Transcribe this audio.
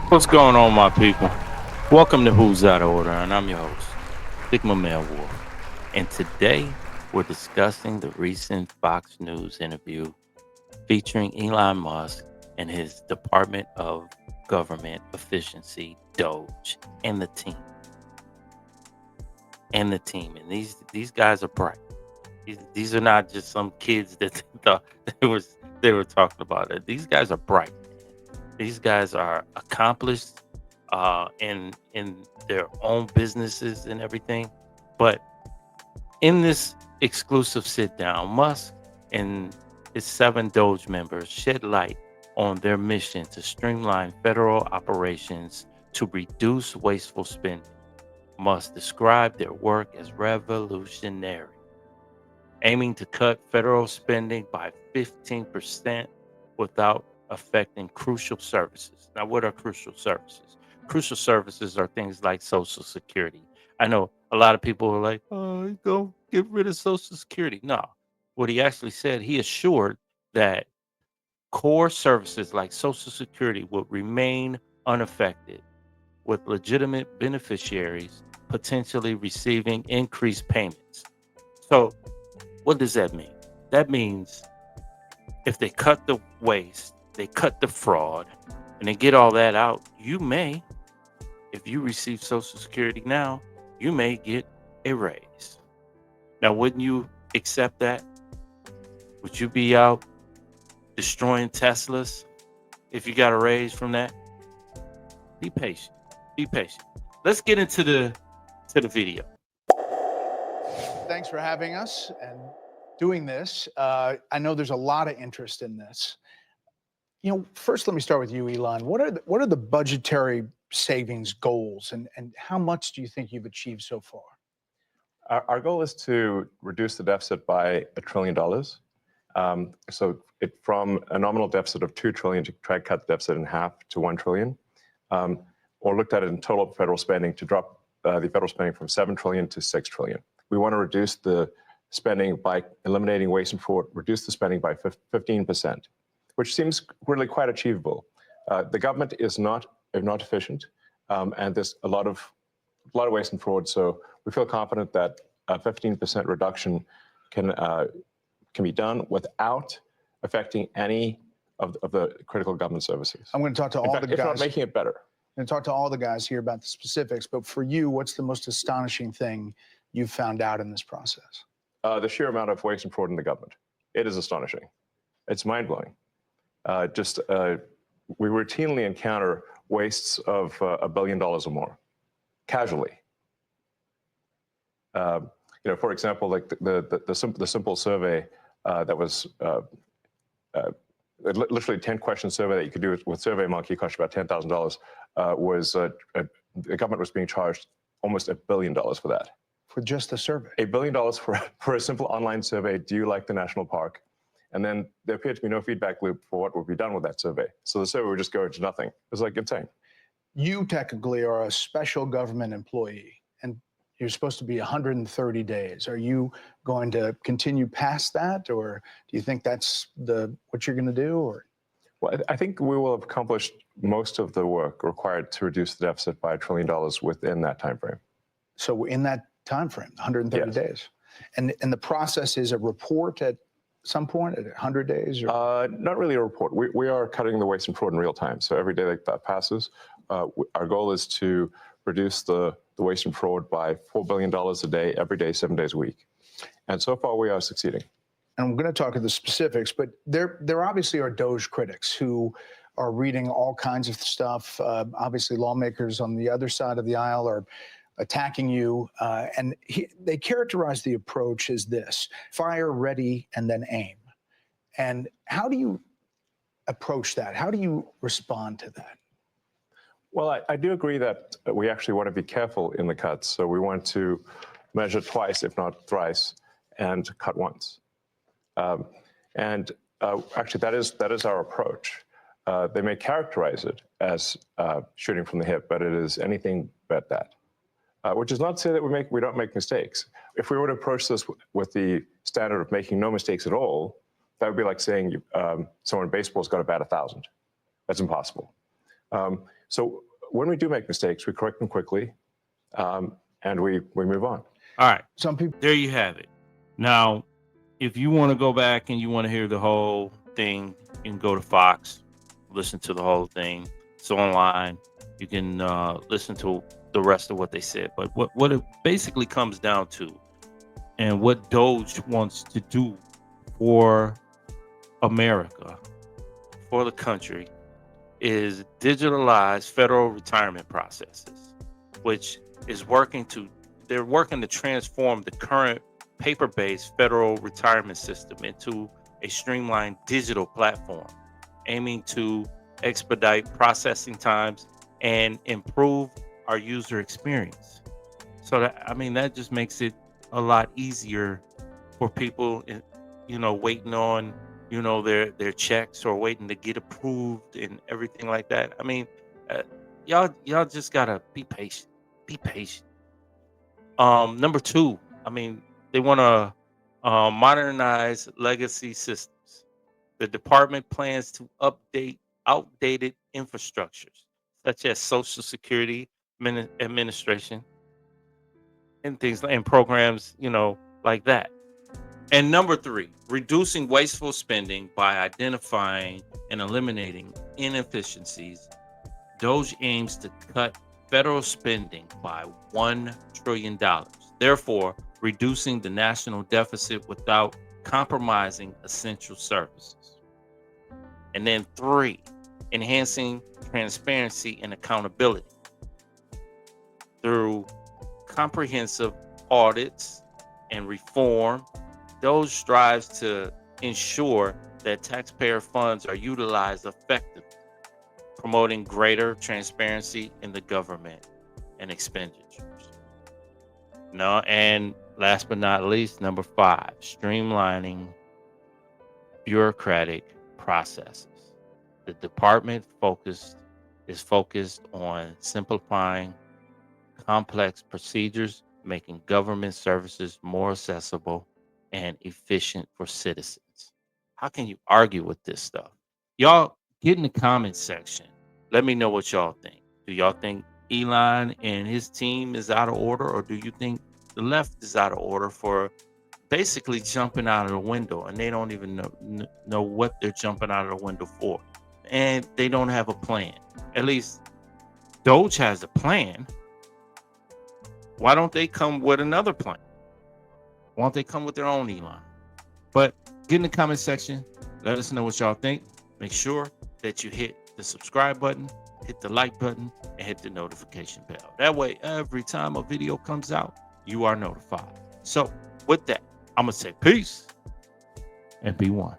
What's going on, my people? Welcome to Who's Out of Order, and I'm your host, Sigma Male Wolf. And today we're discussing the recent Fox News interview featuring Elon Musk and his Department of Government Efficiency, DOGE, and the team. And these guys are bright. These are not just some kids that thought they were talking about it. These guys are bright. These guys are accomplished in their own businesses and everything. But in this exclusive sit down, Musk and his 7 DOGE members shed light on their mission to streamline federal operations to reduce wasteful spending. Musk described their work as revolutionary, aiming to cut federal spending by 15% without affecting crucial services. Now, what are crucial services? Crucial services are things like Social Security. I know a lot of people are like, oh, go get rid of Social Security. No, what he actually said, he assured that core services like Social Security would remain unaffected, with legitimate beneficiaries potentially receiving increased payments. So, what does that mean? That means if they cut the waste, they cut the fraud, and they get all that out, you may, if you receive Social Security now, you may get a raise. Now, wouldn't you accept that? Would you be out destroying Teslas if you got a raise from that? Be patient. Be patient. Let's get into the video. Thanks for having us and doing this. I know there's a lot of interest in this. You know, first, let me start with you, Elon. What are the budgetary savings goals, and how much do you think you've achieved so far? Our goal is to reduce the deficit by $1 trillion. From a nominal deficit of $2 trillion to try to cut the deficit in half to $1 trillion, or looked at it in total federal spending to drop the federal spending from $7 trillion to $6 trillion. We want to reduce the spending by eliminating waste and fraud, reduce the spending by 15%, which seems really quite achievable. The government is not efficient, and there's a lot of waste and fraud. So we feel confident that a 15% reduction can be done without affecting any of the critical government services. I'm going to talk to all the guys. If not making it better. I'm going to talk to all the guys here about the specifics. But for you, what's the most astonishing thing you've found out in this process? The sheer amount of waste and fraud in the government. It is astonishing. It's mind-blowing. We routinely encounter wastes of $1 billion or more, casually. For example, like the simple survey that was literally 10-question survey that you could do with SurveyMonkey, cost you about $10,000. The government was being charged almost $1 billion for that. For just the survey? $1 billion for a simple online survey. Do you like the national park? And then there appeared to be no feedback loop for what would be done with that survey. So the survey would just go into nothing. It was like insane. You technically are a special government employee, and you're supposed to be 130 days. Are you going to continue past that, or do you think that's what you're going to do? Or? Well, I think we will have accomplished most of the work required to reduce the deficit by $1 trillion within that time frame. So in that time frame, 130 yes. days. And the process is a report at some point at 100 days? Or? Not really a report. We are cutting the waste and fraud in real time. So every day that passes, our goal is to reduce the waste and fraud by $4 billion a day, every day, 7 days a week. And so far we are succeeding. And I'm going to talk to the specifics, but there obviously are DOGE critics who are reading all kinds of stuff. Obviously lawmakers on the other side of the aisle are attacking you, and they characterize the approach as this: fire, ready, and then aim. And how do you approach that? How do you respond to that? Well, I do agree that we actually want to be careful in the cuts. So we want to measure twice, if not thrice, and cut once. Actually, that is our approach. They may characterize it as shooting from the hip, but it is anything but that. which is not to say that we don't make mistakes. If we were to approach this with the standard of making no mistakes at all, that would be like saying someone in baseball's got to bat 1,000. That's impossible. So when we do make mistakes, we correct them quickly, and we move on. All right. Some people. There you have it. Now, if you want to go back and you want to hear the whole thing, you can go to Fox, listen to the whole thing. It's online. You can listen to the rest of what they said. But what it basically comes down to, and what DOGE wants to do for America, for the country, is digitalize federal retirement processes, which is they're working to transform the current paper-based federal retirement system into a streamlined digital platform, aiming to expedite processing times and improve our user experience. So that just makes it a lot easier for people, waiting on, their checks or waiting to get approved and everything like that. Y'all just gotta be patient. Be patient. Number two, they want to modernize legacy systems. The department plans to update outdated infrastructures, such as Social Security Administration and things and programs, like that. And number three, reducing wasteful spending by identifying and eliminating inefficiencies. DOGE aims to cut federal spending by $1 trillion, therefore reducing the national deficit without compromising essential services. And then three, enhancing transparency and accountability through comprehensive audits and reform. DOGE strives to ensure that taxpayer funds are utilized effectively, promoting greater transparency in the government and expenditures. And last but not least, number five, streamlining bureaucratic processes. The department is focused on simplifying complex procedures, making government services more accessible and efficient for citizens. How can you argue with this stuff? Y'all get in the comments section. Let me know what y'all think. Do y'all think Elon and his team is out of order, or do you think the left is out of order for basically jumping out of the window and they don't even know what they're jumping out of the window for? And they don't have a plan. At least DOGE has a plan. Why don't they come with another plan? Why don't they come with their own Elon? But get in the comment section. Let us know what y'all think. Make sure that you hit the subscribe button, hit the like button, and hit the notification bell. That way, every time a video comes out, you are notified. So with that, I'm going to say peace and be one.